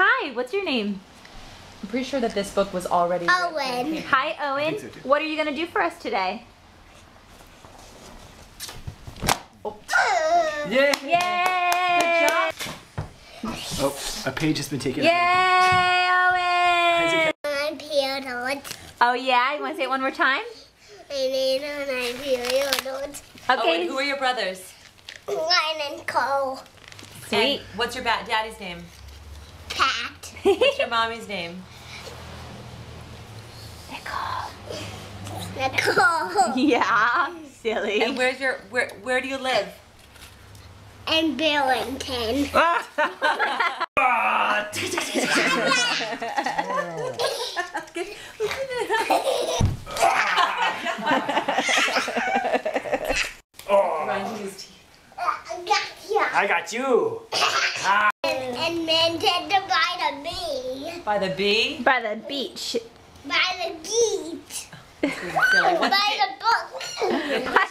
Hi, what's your name? I'm pretty sure that this book was already Owen. Hi, Owen. so too. What are you gonna do for us today? Oh. Yay! Yay! Good job. Oh, a page has been taken. Yay, Owen! I'm Peter. Oh yeah, you wanna say it one more time? I'm Peter. Okay. Owen, who are your brothers? Ryan and Cole. Sweet. And what's your daddy's name? Pat. What's your mommy's name? Nicole. Nicole. Yeah, silly. And where do you live? And Billington. I got you. And Minton by the bee. By the bee? By the beach. By the gate. Silly. By the book. By